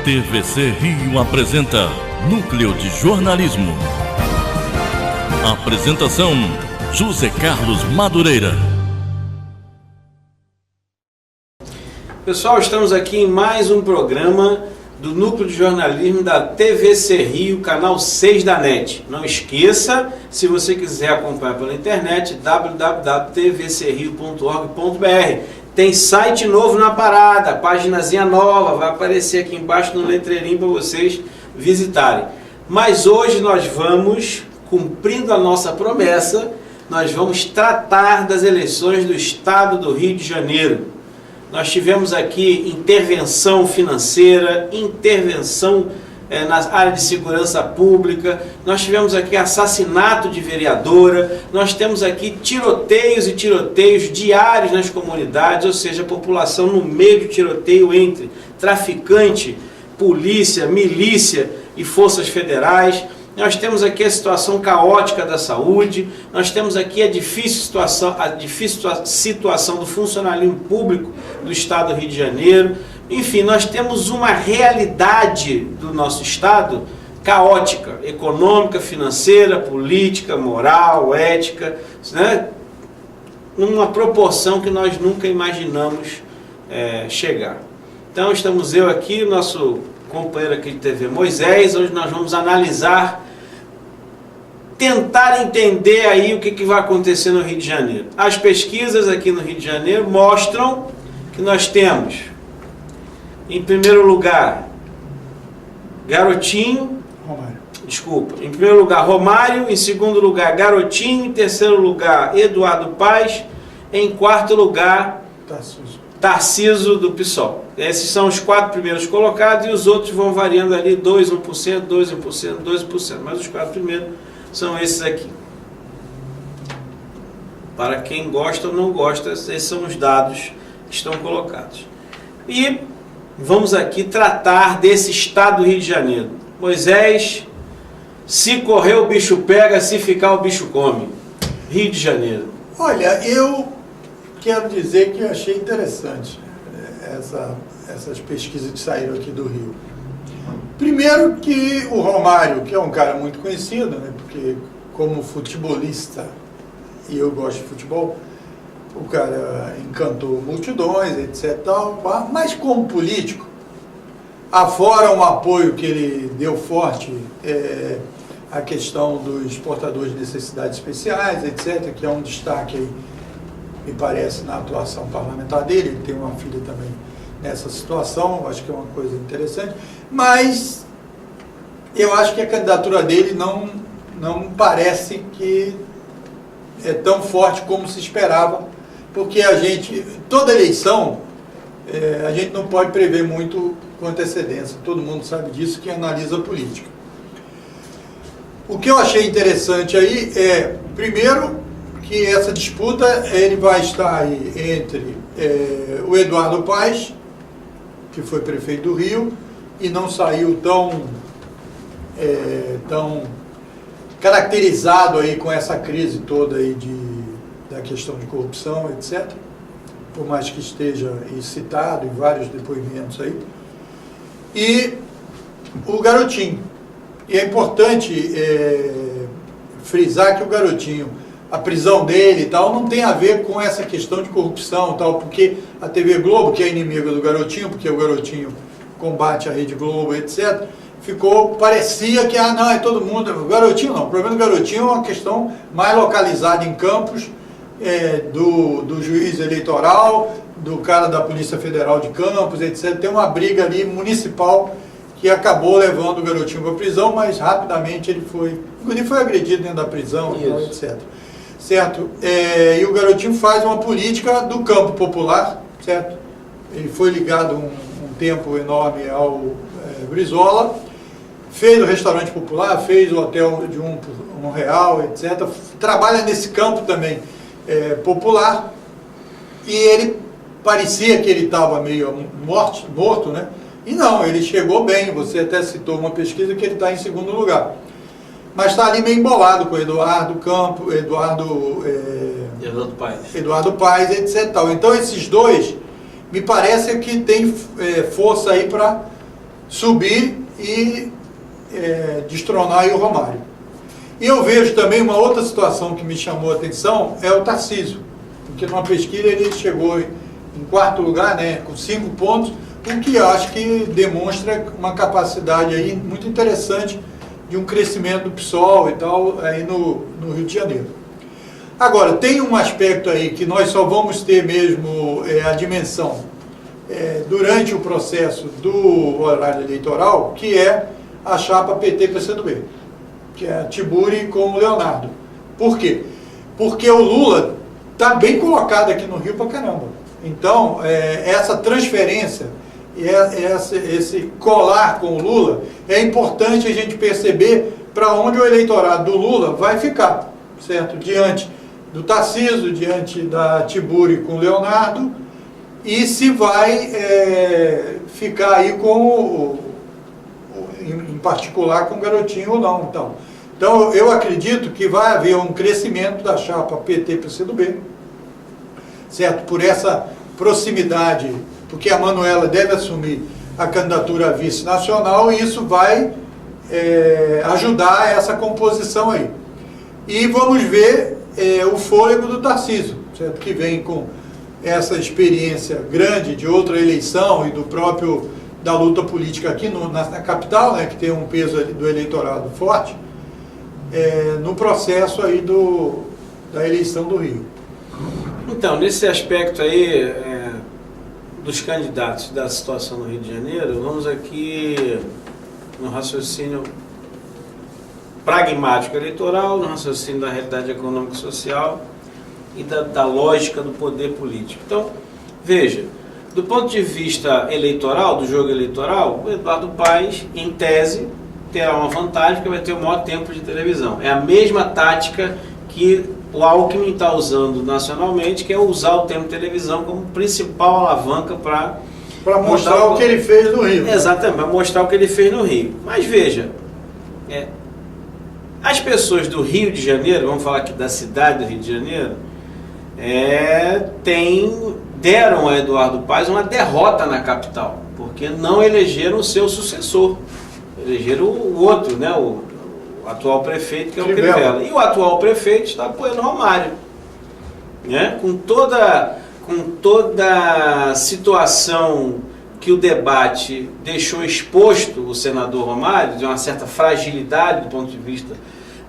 TVC Rio apresenta Núcleo de Jornalismo. Apresentação: José Carlos Madureira. Pessoal, estamos aqui em mais um programa do Núcleo de Jornalismo da TVC Rio, canal 6 da NET. Não esqueça, se você quiser acompanhar pela internet, www.tvcrio.org.br. Tem site novo na parada, paginazinha nova, vai aparecer aqui embaixo no letreirinho para vocês visitarem. Mas hoje nós vamos, cumprindo a nossa promessa, nós vamos tratar das eleições do estado do Rio de Janeiro. Nós tivemos aqui intervenção financeira, intervenção na área de segurança pública, nós tivemos aqui assassinato de vereadora, nós temos aqui tiroteios e tiroteios diários nas comunidades, ou seja, a população no meio de tiroteio entre traficante, polícia, milícia e forças federais. Nós temos aqui a situação caótica da saúde, nós temos aqui a difícil situação do funcionalismo público do estado do Rio de Janeiro. Enfim, nós temos uma realidade do nosso estado caótica, econômica, financeira, política, moral, ética, né? Numa proporção que nós nunca imaginamos chegar. Então estamos eu aqui, nosso companheiro aqui de TV Moisés, onde nós vamos analisar, tentar entender aí o que vai acontecer no Rio de Janeiro. As pesquisas aqui no Rio de Janeiro mostram que nós temos, em primeiro lugar, em primeiro lugar Romário, em segundo lugar Garotinho, em terceiro lugar Eduardo Paes, em quarto lugar Tarcísio do PSOL. Esses são os 4 primeiros colocados e os outros vão variando ali 2%, 1%, 2%, 2%, mas os 4 primeiros são esses aqui. Para quem gosta ou não gosta, esses são os dados que estão colocados. E vamos aqui tratar desse estado do Rio de Janeiro. Moisés, se correr o bicho pega, se ficar o bicho come. Rio de Janeiro. Olha, eu quero dizer que eu achei interessante essas pesquisas que saíram aqui do Rio. Primeiro que o Romário, que é um cara muito conhecido, né, porque como futebolista, e eu gosto de futebol, o cara encantou multidões, etc. Tal, mas como político, afora um apoio que ele deu forte à questão dos portadores de necessidades especiais, etc., que é um destaque aí, me parece, na atuação parlamentar dele. Ele tem uma filha também nessa situação, acho que é uma coisa interessante, mas eu acho que a candidatura dele não parece que é tão forte como se esperava, porque toda eleição, a gente não pode prever muito com antecedência, todo mundo sabe disso, quem analisa a política. O que eu achei interessante aí é, primeiro, que essa disputa ele vai estar aí entre o Eduardo Paes, que foi prefeito do Rio, e não saiu tão caracterizado aí com essa crise toda aí da questão de corrupção, etc., por mais que esteja aí citado em vários depoimentos aí, e o Garotinho. E é importante frisar que o Garotinho, a prisão dele e tal, não tem a ver com essa questão de corrupção e tal, porque a TV Globo, que é inimiga do Garotinho, porque o Garotinho combate a Rede Globo, etc., parecia que, não, é todo mundo, o Garotinho não, o problema do Garotinho é uma questão mais localizada em Campos, do juiz eleitoral, do cara da Polícia Federal de Campos, etc., tem uma briga ali municipal que acabou levando o Garotinho para a prisão, mas rapidamente ele foi agredido dentro da prisão, e tal, etc. Certo? E o Garotinho faz uma política do campo popular, certo? Ele foi ligado um tempo enorme ao Brizola, fez o restaurante popular, fez o hotel de um real, etc. Trabalha nesse campo também popular, e ele parecia que ele estava meio morto, né? E não, ele chegou bem. Você até citou uma pesquisa que ele está em segundo lugar. Mas está ali meio embolado com o Eduardo Paes, etc. Então esses dois, me parece que tem força aí para subir e destronar aí o Romário. E eu vejo também uma outra situação que me chamou a atenção, é o Tarcísio, porque numa pesquisa ele chegou em quarto lugar, né, com 5 pontos, o que eu acho que demonstra uma capacidade aí muito interessante de um crescimento do PSOL e tal, aí no Rio de Janeiro. Agora, tem um aspecto aí que nós só vamos ter mesmo a dimensão durante o processo do horário eleitoral, que é a chapa PT-PCdoB, que é a Tiburi com o Leonardo. Por quê? Porque o Lula está bem colocado aqui no Rio pra caramba. Então, essa transferência, esse colar com o Lula, é importante a gente perceber para onde o eleitorado do Lula vai ficar, certo? Diante do Tarcísio, diante da Tiburi com o Leonardo, e se vai ficar aí com em particular com o Garotinho ou não. Então eu acredito que vai haver um crescimento da chapa PT-PCdoB, certo? Por essa proximidade, porque a Manuela deve assumir a candidatura a vice nacional e isso vai ajudar essa composição aí. E vamos ver o fôlego do Tarcísio, certo? Que vem com essa experiência grande de outra eleição e da luta política aqui na capital, né, que tem um peso do eleitorado forte, no processo aí da eleição do Rio. Então, nesse aspecto aí dos candidatos da situação no Rio de Janeiro, vamos aqui no raciocínio pragmático eleitoral, no raciocínio da realidade econômica e social e da lógica do poder político. Então, veja, do ponto de vista eleitoral, do jogo eleitoral, o Eduardo Paes, em tese, terá uma vantagem porque vai ter o maior tempo de televisão. É a mesma tática que o Alckmin está usando nacionalmente, que é usar o tempo de televisão como principal alavanca para mostrar o que ele fez no Rio. Exatamente, para mostrar o que ele fez no Rio. Mas veja, as pessoas do Rio de Janeiro, vamos falar aqui da cidade do Rio de Janeiro, deram a Eduardo Paes uma derrota na capital, porque não elegeram o seu sucessor, elegeram o outro, né, o atual prefeito, que é o Crivella. E o atual prefeito está apoiando o Romário, né? Com toda a situação que o debate deixou exposto o senador Romário, de uma certa fragilidade do ponto de vista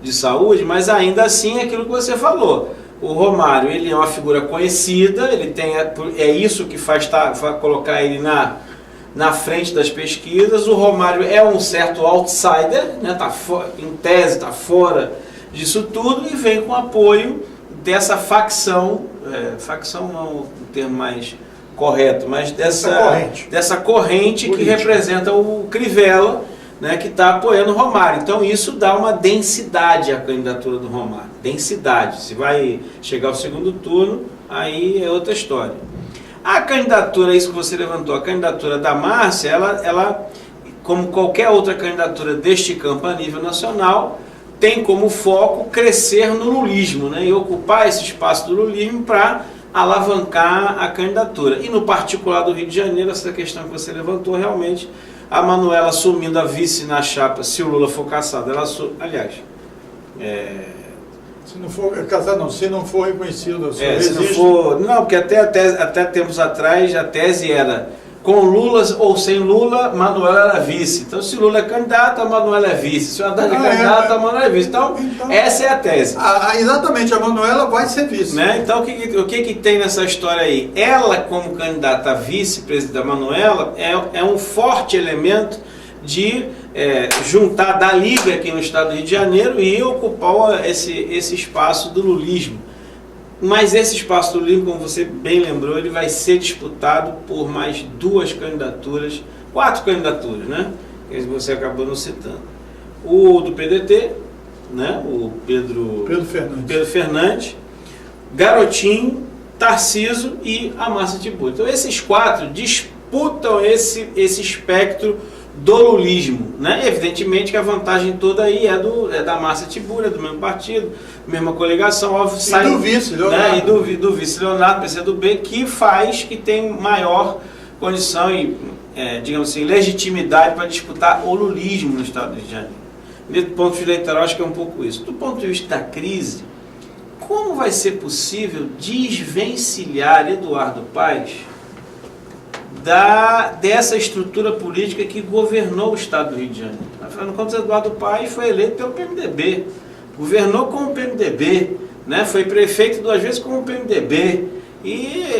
de saúde, mas ainda assim é aquilo que você falou. O Romário, ele é uma figura conhecida, ele tem, isso que faz colocar ele na frente das pesquisas. O Romário é um certo outsider, né? Em tese está fora disso tudo e vem com apoio dessa facção, facção não é o termo mais correto, mas dessa corrente que representa o Crivella, né, que está apoiando o Romário. Então isso dá uma densidade à candidatura do Romário. Densidade. Se vai chegar ao segundo turno, aí é outra história. A candidatura, isso que você levantou, a candidatura da Márcia, ela, como qualquer outra candidatura deste campo a nível nacional, tem como foco crescer no lulismo, né, e ocupar esse espaço do lulismo para alavancar a candidatura. E no particular do Rio de Janeiro, essa questão que você levantou, realmente, a Manuela assumindo a vice na chapa, se o Lula for caçado, aliás... Se não for casado, não, se não for reconhecido, não, porque até tempos atrás a tese era com Lula ou sem Lula, Manuela era vice. Então, se Lula é candidato, a Manuela é vice. Se o Haddad é candidato, a Manuela é vice. Então, essa é a tese. Exatamente, a Manuela vai ser vice. Né? Então, o que tem nessa história aí? Ela, como candidata a vice-presidente da Manuela, é um forte elemento de juntar da Liga aqui no estado do Rio de Janeiro e ocupar esse espaço do lulismo. Mas esse espaço do lulismo, como você bem lembrou, ele vai ser disputado por mais 4 candidaturas, né? Que você acabou não citando. O do PDT, né? O Pedro Fernandes, Garotinho, Tarcísio e a Márcia Tiburi. Então esses 4 disputam esse espectro do lulismo, né? Evidentemente que a vantagem toda aí é da Márcia Tiburi, do mesmo partido, mesma coligação, óbvio, e do vice, Leonardo. Né? E do vice Leonardo, PCdoB, que tem maior condição e digamos assim, legitimidade para disputar o lulismo no estado do Rio de Janeiro. Do ponto de vista eleitoral, acho que é um pouco isso. Do ponto de vista da crise, como vai ser possível desvencilhar Eduardo Paes dessa estrutura política que governou o estado do Rio de Janeiro? Afinal de contas, Eduardo Paes foi eleito pelo PMDB, governou com o PMDB, né? Foi prefeito 2 vezes com o PMDB,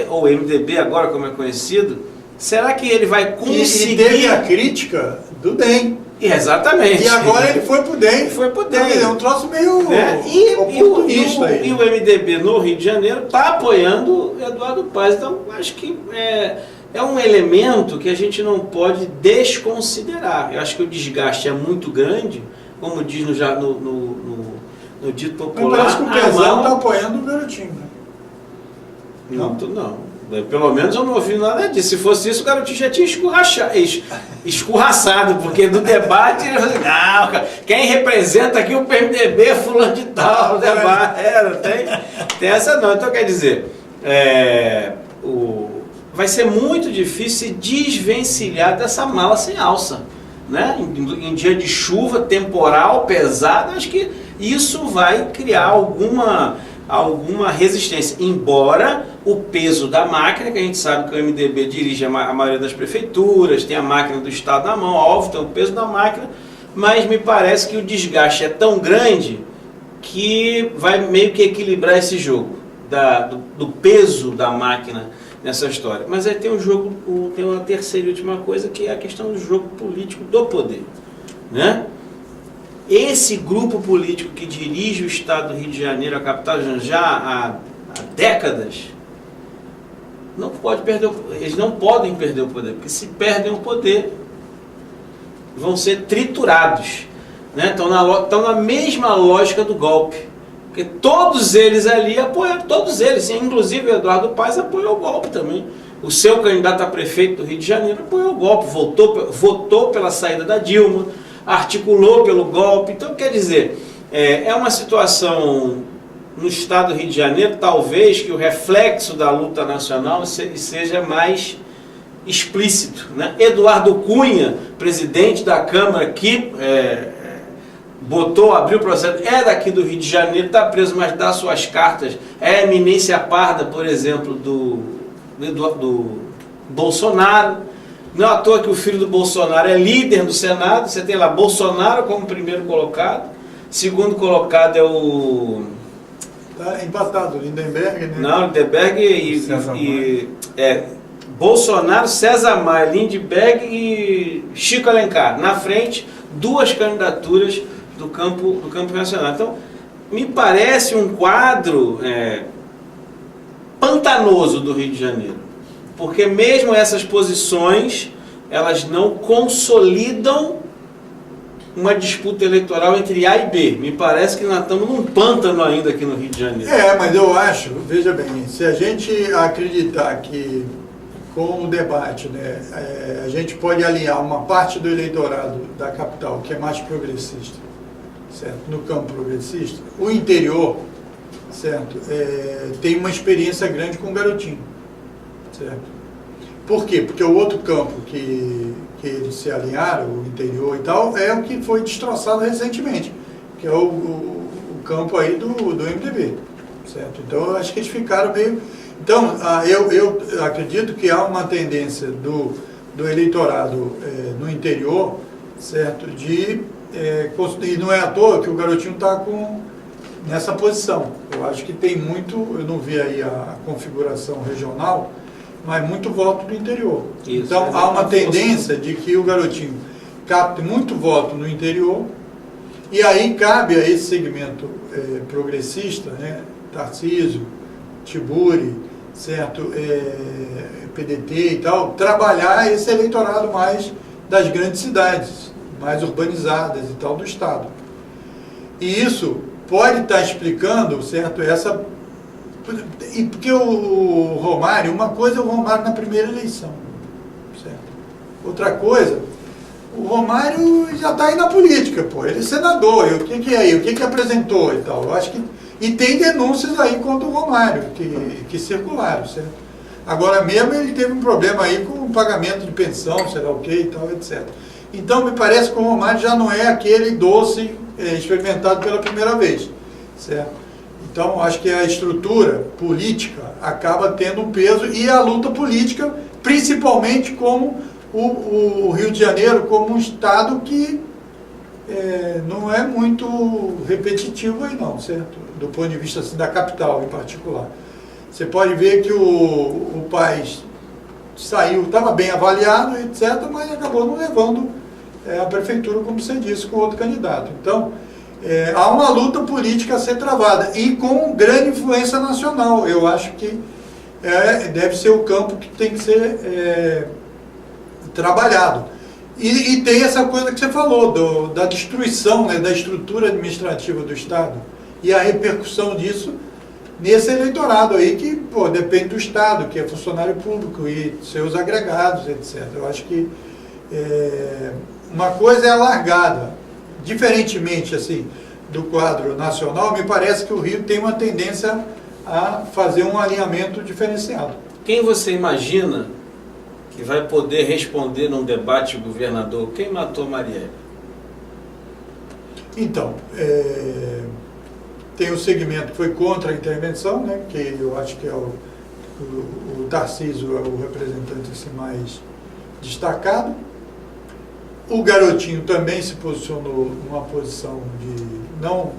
ou MDB agora, como é conhecido. Será que ele vai conseguir... E teve a crítica do DEM. Exatamente. E agora ele foi pro DEM. Foi pro DEM. É um troço meio oportunista aí. E o MDB no Rio de Janeiro está apoiando Eduardo Paes. Então, acho que é um elemento que a gente não pode desconsiderar. Eu acho que o desgaste é muito grande, como diz no dito popular. Mas parece que o Pezão está apoiando o Garotinho, né? Não. Pelo menos eu não ouvi nada disso. Se fosse isso, o Garotinho já tinha escorraçado, porque no debate ele falou assim, não, cara, quem representa aqui o PMDB é fulano de tal, debate. Tem essa não. Então, quer dizer, vai ser muito difícil se desvencilhar dessa mala sem alça, né? Em dia de chuva, temporal, pesado, acho que isso vai criar alguma resistência, embora o peso da máquina, que a gente sabe que o MDB dirige a maioria das prefeituras, tem a máquina do Estado na mão, óbvio, tem o peso da máquina, mas me parece que o desgaste é tão grande que vai meio que equilibrar esse jogo do peso da máquina nessa história. Mas aí tem tem uma terceira e última coisa, que é a questão do jogo político do poder, né? Esse grupo político que dirige o estado do Rio de Janeiro, a capital, já há décadas, eles não podem perder o poder, porque se perdem o poder, vão ser triturados, né? Estão na mesma lógica do golpe, porque todos eles ali apoiaram, todos eles, inclusive o Eduardo Paes apoiou o golpe também. O seu candidato a prefeito do Rio de Janeiro apoiou o golpe, votou pela saída da Dilma, articulou pelo golpe. Então, quer dizer, é uma situação no estado do Rio de Janeiro, talvez, que o reflexo da luta nacional seja mais explícito, né? Eduardo Cunha, presidente da Câmara, que abriu o processo, é daqui do Rio de Janeiro, está preso, mas dá suas cartas, é eminência parda, por exemplo, do Bolsonaro. Não é à toa que o filho do Bolsonaro é líder do Senado. Você tem lá Bolsonaro como primeiro colocado, segundo colocado é o... Está empatado, Lindenberg, né? Não, Lindenberg e Bolsonaro, César Maia, Lindbergh e Chico Alencar. Na frente, 2 candidaturas do campo nacional. Então, me parece um quadro pantanoso do Rio de Janeiro. Porque mesmo essas posições, elas não consolidam uma disputa eleitoral entre A e B. Me parece que nós estamos num pântano ainda aqui no Rio de Janeiro. Mas eu acho, veja bem, se a gente acreditar que com o debate, né, a gente pode alinhar uma parte do eleitorado da capital, que é mais progressista, certo? No campo progressista, o interior, certo? Tem uma experiência grande com o Garotinho. Certo? Por quê? Porque o outro campo que eles se alinharam, o interior e tal, é o que foi destroçado recentemente, que é o campo aí do MDB, certo? Então eu acho que eles ficaram meio... Então eu acredito que há uma tendência do eleitorado no interior, certo? E não é à toa que o Garotinho está nessa posição. Eu acho que tem muito, eu não vi aí a configuração regional, mas muito voto do interior. Isso, então há uma tendência de que o Garotinho capte muito voto no interior, e aí cabe a esse segmento progressista, né, Tarcísio, Tiburi, certo, PDT e tal, trabalhar esse eleitorado mais das grandes cidades, mais urbanizadas e tal do estado. E isso pode estar explicando, certo, e porque o Romário, uma coisa é o Romário na primeira eleição, certo? Outra coisa, o Romário já está aí na política, pô, ele é senador, e o que é aí, o que apresentou e tal, eu acho que, e tem denúncias aí contra o Romário, que circularam, certo? Agora mesmo ele teve um problema aí com o pagamento de pensão, sei lá o que e tal, etc. Então me parece que o Romário já não é aquele doce experimentado pela primeira vez, certo? Então acho que a estrutura política acaba tendo um peso e a luta política, principalmente como o Rio de Janeiro, como um estado que não é muito repetitivo aí não, certo? Do ponto de vista assim, da capital em particular. Você pode ver que o país saiu, estava bem avaliado, etc., mas acabou não levando a prefeitura, como você disse, com outro candidato. Então, há uma luta política a ser travada e com grande influência nacional. Eu acho que deve ser o campo que tem que ser trabalhado. E tem essa coisa que você falou, da destruição, né, da estrutura administrativa do Estado e a repercussão disso nesse eleitorado aí que depende do Estado, que é funcionário público e seus agregados, etc. Eu acho que uma coisa é alargada, diferentemente assim do quadro nacional, me parece que o Rio tem uma tendência a fazer um alinhamento diferenciado. Quem você imagina que vai poder responder num debate governador? Quem matou Marielle? Então, tem o segmento que foi contra a intervenção, né, que eu acho que é o Tarcísio é o representante assim, mais destacado. O Garotinho também se posicionou numa posição de, não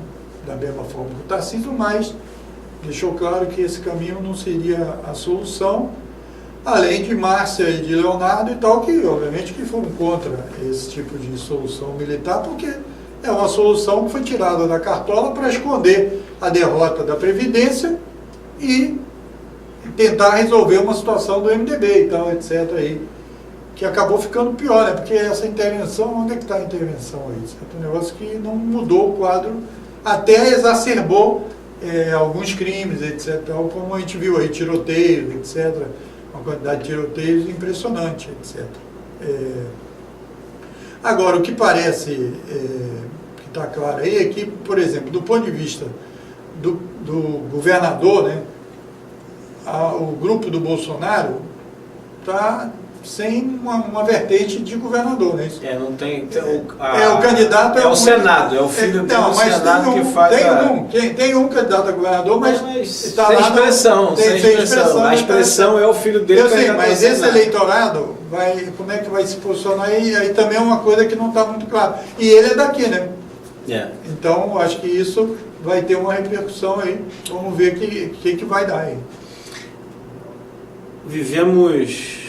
da mesma forma que o Tarcísio, mas deixou claro que esse caminho não seria a solução, além de Márcia e de Leonardo e tal, que obviamente que foram contra esse tipo de solução militar, porque é uma solução que foi tirada da cartola para esconder a derrota da Previdência e tentar resolver uma situação do MDB e tal, etc. aí, que acabou ficando pior, né? Porque essa intervenção, onde é que está a intervenção aí? É um negócio que não mudou o quadro, até exacerbou alguns crimes, etc. Tal, como a gente viu aí, tiroteios, etc. Uma quantidade de tiroteios impressionante, etc. Agora, o que parece que está claro aí é que, por exemplo, do ponto de vista do governador, né, o grupo do Bolsonaro está sem uma vertente de governador, né? Não tem... o candidato é o Senado, é o filho do Senado que faz tem um candidato a governador, mas está sem lá expressão, sem expressão. A expressão é o filho dele. Eu sei, mas esse eleitorado, como é que vai se posicionar aí também é uma coisa que não está muito clara. E ele é daqui, né? Então, acho que isso vai ter uma repercussão aí. Vamos ver o que vai dar aí. Vivemos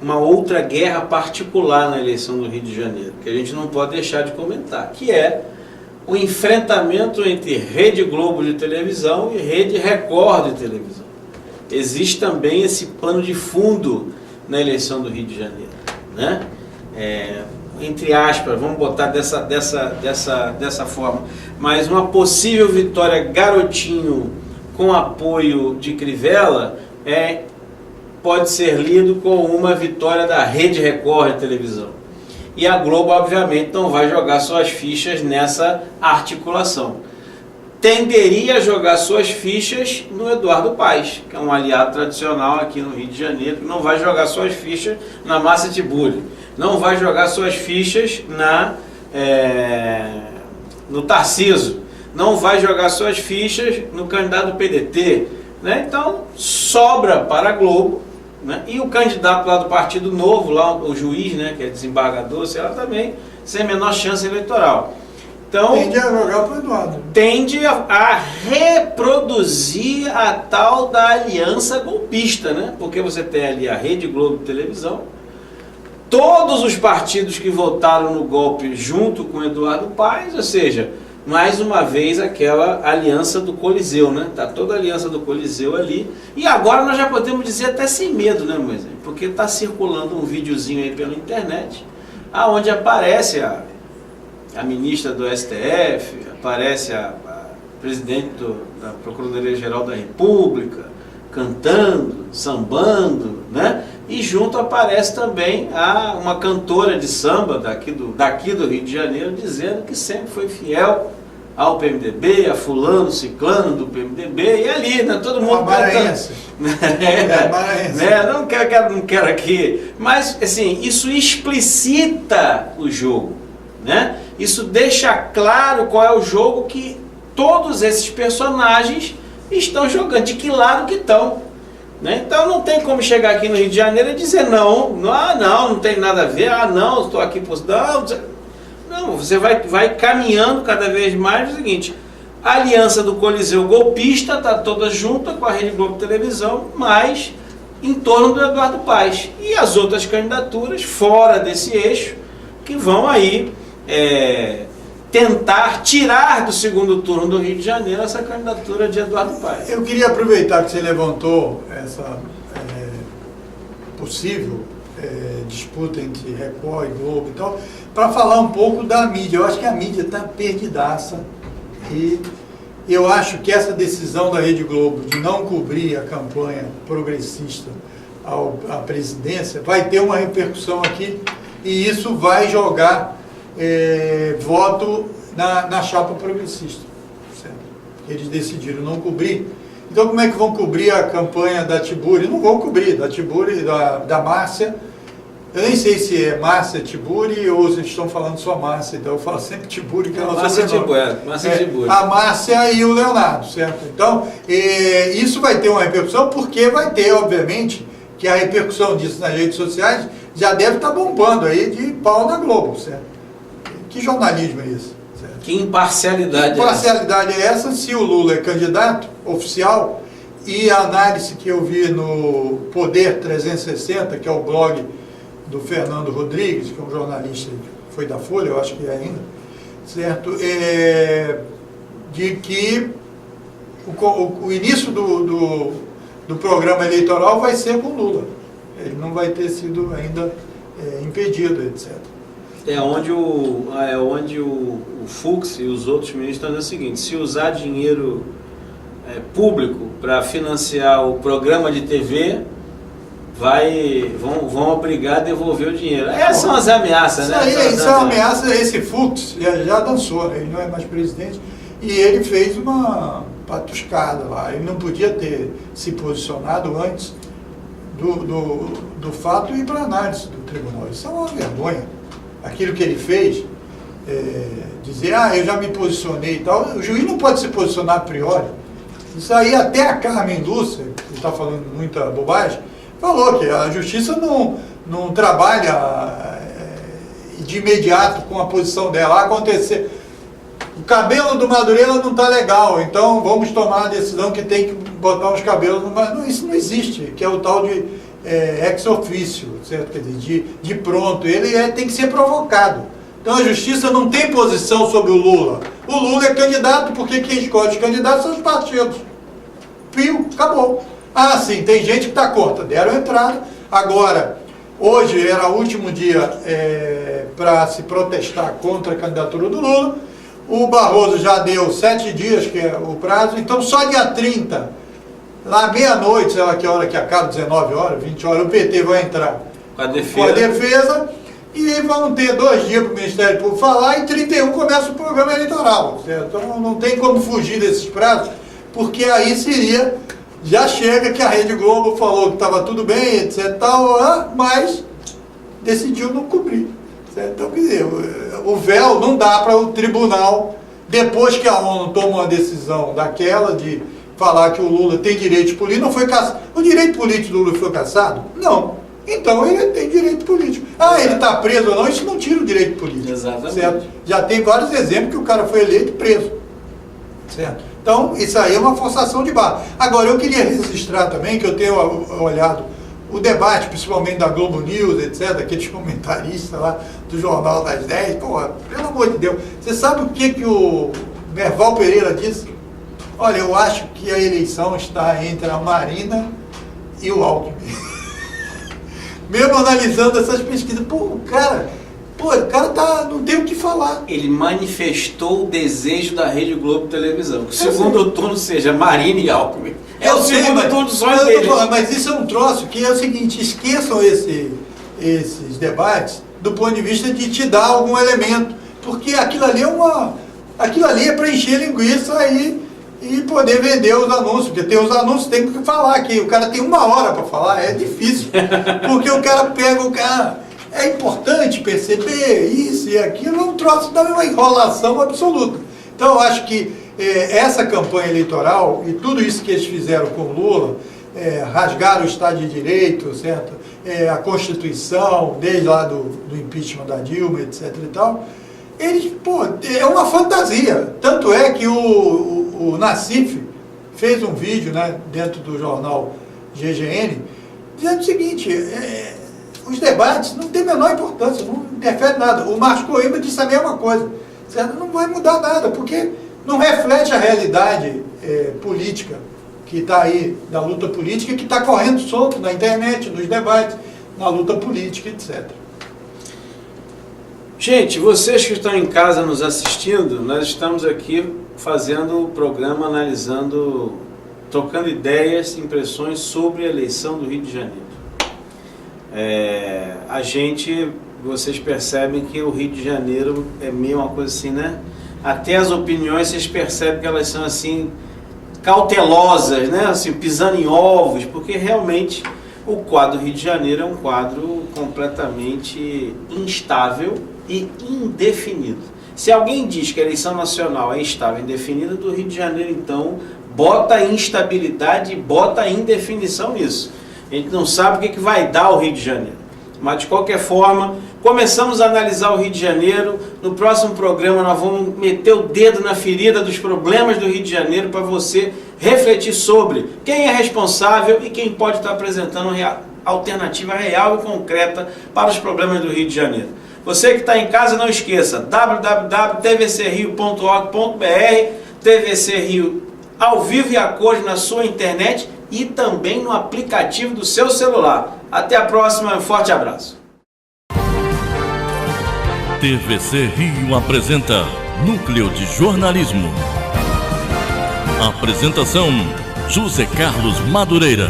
uma outra guerra particular na eleição do Rio de Janeiro, que a gente não pode deixar de comentar, que é o enfrentamento entre Rede Globo de televisão e Rede Record de televisão. Existe também esse pano de fundo na eleição do Rio de Janeiro, né? Entre aspas, vamos botar dessa forma, mas uma possível vitória Garotinho com apoio de Crivella pode ser lido como uma vitória da Rede Record de televisão. E a Globo, obviamente, não vai jogar suas fichas nessa articulação. Tenderia a jogar suas fichas no Eduardo Paes, que é um aliado tradicional aqui no Rio de Janeiro, que não vai jogar suas fichas na Márcia Tiburi, não vai jogar suas fichas no Tarcísio, não vai jogar suas fichas no candidato do PDT, né? Então, sobra para a Globo, né? E o candidato lá do Partido Novo, lá, o juiz, né, que é desembargador, ela também sem a menor chance eleitoral. Então, tende a jogar para o Eduardo. Tende a reproduzir a tal da aliança golpista, né? Porque você tem ali a Rede Globo de televisão, todos os partidos que votaram no golpe junto com Eduardo Paes, ou seja, mais uma vez aquela aliança do Coliseu, né? Tá toda a aliança do Coliseu ali. E agora nós já podemos dizer até sem medo, né, Moisés? Porque está circulando um videozinho aí pela internet, aonde aparece a ministra do STF, aparece a presidente da Procuradoria-Geral da República, cantando, sambando, né? E junto aparece também uma cantora de samba daqui do Rio de Janeiro, dizendo que sempre foi fiel ao PMDB, a fulano, ciclano do PMDB, e ali, né, todo mundo maranhense. Não quero aqui. Mas, assim, isso explicita o jogo, né? Isso deixa claro qual é o jogo que todos esses personagens estão jogando, de que lado que estão. Né? Então não tem como chegar aqui no Rio de Janeiro e dizer não tem nada a ver, não, estou aqui por... Não, você vai caminhando cada vez mais. É o seguinte, a aliança do Coliseu golpista está toda junta com a Rede Globo Televisão, mas em torno do Eduardo Paes. E as outras candidaturas fora desse eixo, que vão aí tentar tirar do segundo turno do Rio de Janeiro essa candidatura de Eduardo Paes. Eu queria aproveitar que você levantou essa possível disputa entre Record e Globo e tal, para falar um pouco da mídia. Eu acho que a mídia está perdidaça e eu acho que essa decisão da Rede Globo de não cobrir a campanha progressista à presidência vai ter uma repercussão aqui e isso vai jogar voto na chapa progressista, certo? Eles decidiram não cobrir. Então como é que vão cobrir a campanha da Tiburi? Não vão cobrir, da Tiburi, da Márcia. Eu nem sei se é Márcia Tiburi ou se estão falando só Márcia, então eu falo sempre Tiburi, que é a nossa Márcia Tiburi. A Márcia e o Leonardo, certo? Então, isso vai ter uma repercussão, porque vai ter, obviamente, que a repercussão disso nas redes sociais já deve estar bombando aí de pau na Globo, certo? Que jornalismo é esse? Certo? Que imparcialidade é essa? Se o Lula é candidato oficial, e a análise que eu vi no Poder 360, que é o blog do Fernando Rodrigues, que é um jornalista que foi da Folha, eu acho que é ainda, certo? De que o início do programa eleitoral vai ser com Lula. Ele não vai ter sido ainda impedido, etc. É onde o Fux e os outros ministros estão dizendo o seguinte: se usar dinheiro público para financiar o programa de TV, vão obrigar a devolver o dinheiro. Essas são as ameaças, né? Isso é uma ameaça. Esse Fux já dançou, né? Ele não é mais presidente, e ele fez uma patuscada lá. Ele não podia ter se posicionado antes do fato e ir para a análise do tribunal. Isso é uma vergonha. Aquilo que ele fez, dizer, eu já me posicionei e tal, o juiz não pode se posicionar a priori. Isso aí até a Carmen Lúcia, que está falando muita bobagem, falou que a justiça não trabalha de imediato com a posição dela. Acontecer, o cabelo do Madureira não está legal, então vamos tomar a decisão que tem que botar os cabelos no Madureira. Isso não existe, que é o tal de ex officio, certo? Quer dizer, de pronto, ele tem que ser provocado. Então a justiça não tem posição sobre o Lula. O Lula é candidato porque quem escolhe os candidatos são os partidos. Pio, acabou. Sim, tem gente que está contra, deram entrada. Agora, hoje era o último dia para se protestar contra a candidatura do Lula. O Barroso já deu 7 dias, que é o prazo, então só dia 30, lá meia-noite, sei lá que hora que acaba, 19 horas, 20 horas, o PT vai entrar com a defesa e vão ter 2 dias para o Ministério Público falar e 31 começa o programa eleitoral, certo? Então não tem como fugir desses prazos, porque aí seria, já chega que a Rede Globo falou que estava tudo bem, etc, tal, mas decidiu não cobrir, certo? Então, quer dizer, o véu não dá para o tribunal, depois que a ONU toma uma decisão daquela de falar que o Lula tem direito político, não foi caçado. O direito político do Lula foi cassado? Não. Então ele tem direito político. Ele está preso ou não, isso não tira o direito político. Exatamente. Certo? Já tem vários exemplos que o cara foi eleito e preso. Certo? Então, isso aí é uma forçação de barra. Agora, eu queria registrar também, que eu tenho olhado o debate, principalmente da Globo News, etc., aqueles comentaristas lá do Jornal das 10, pelo amor de Deus, você sabe o que o Merval Pereira disse? Olha, eu acho que a eleição está entre a Marina e o Alckmin. Mesmo analisando essas pesquisas, o cara não tem o que falar. Ele manifestou o desejo da Rede Globo Televisão, que o segundo turno seja Marina e Alckmin. O segundo turno dos sonhos dele. Mas isso é um troço que é o seguinte, esqueçam esses debates do ponto de vista de te dar algum elemento, porque aquilo ali é Aquilo ali é para encher linguiça e poder vender os anúncios, porque tem os anúncios, tem que falar aqui, o cara tem 1 hora para falar, é difícil, porque o cara pega o cara, é importante perceber isso e aquilo, é um troço da uma enrolação absoluta. Então eu acho que essa campanha eleitoral e tudo isso que eles fizeram com Lula, rasgaram o Estado de Direito, certo? A Constituição, desde lá do impeachment da Dilma, etc e tal, eles, é uma fantasia. Tanto é que o Nassif fez um vídeo, né, dentro do jornal GGN, dizendo o seguinte, os debates não têm a menor importância, não interfere nada. O Márcio Coimbra disse a mesma coisa, certo? Não vai mudar nada, porque não reflete a realidade política que está aí, da luta política, que está correndo solto na internet, nos debates, na luta política, etc. Gente, vocês que estão em casa nos assistindo, nós estamos aqui fazendo o programa, analisando, trocando ideias, impressões sobre a eleição do Rio de Janeiro. Vocês percebem que o Rio de Janeiro é meio uma coisa assim, né? Até as opiniões, vocês percebem que elas são assim, cautelosas, né? Assim, pisando em ovos, porque realmente o quadro do Rio de Janeiro é um quadro completamente instável e indefinido. Se alguém diz que a eleição nacional é instável e indefinida, do Rio de Janeiro, então, bota instabilidade e bota indefinição nisso. A gente não sabe o que vai dar o Rio de Janeiro. Mas, de qualquer forma, começamos a analisar o Rio de Janeiro. No próximo programa nós vamos meter o dedo na ferida dos problemas do Rio de Janeiro para você refletir sobre quem é responsável e quem pode estar apresentando uma alternativa real e concreta para os problemas do Rio de Janeiro. Você que está em casa, não esqueça, www.tvcrio.org.br, TVC Rio ao vivo e a cores na sua internet e também no aplicativo do seu celular. Até a próxima, um forte abraço. TVC Rio apresenta Núcleo de Jornalismo. Apresentação: José Carlos Madureira.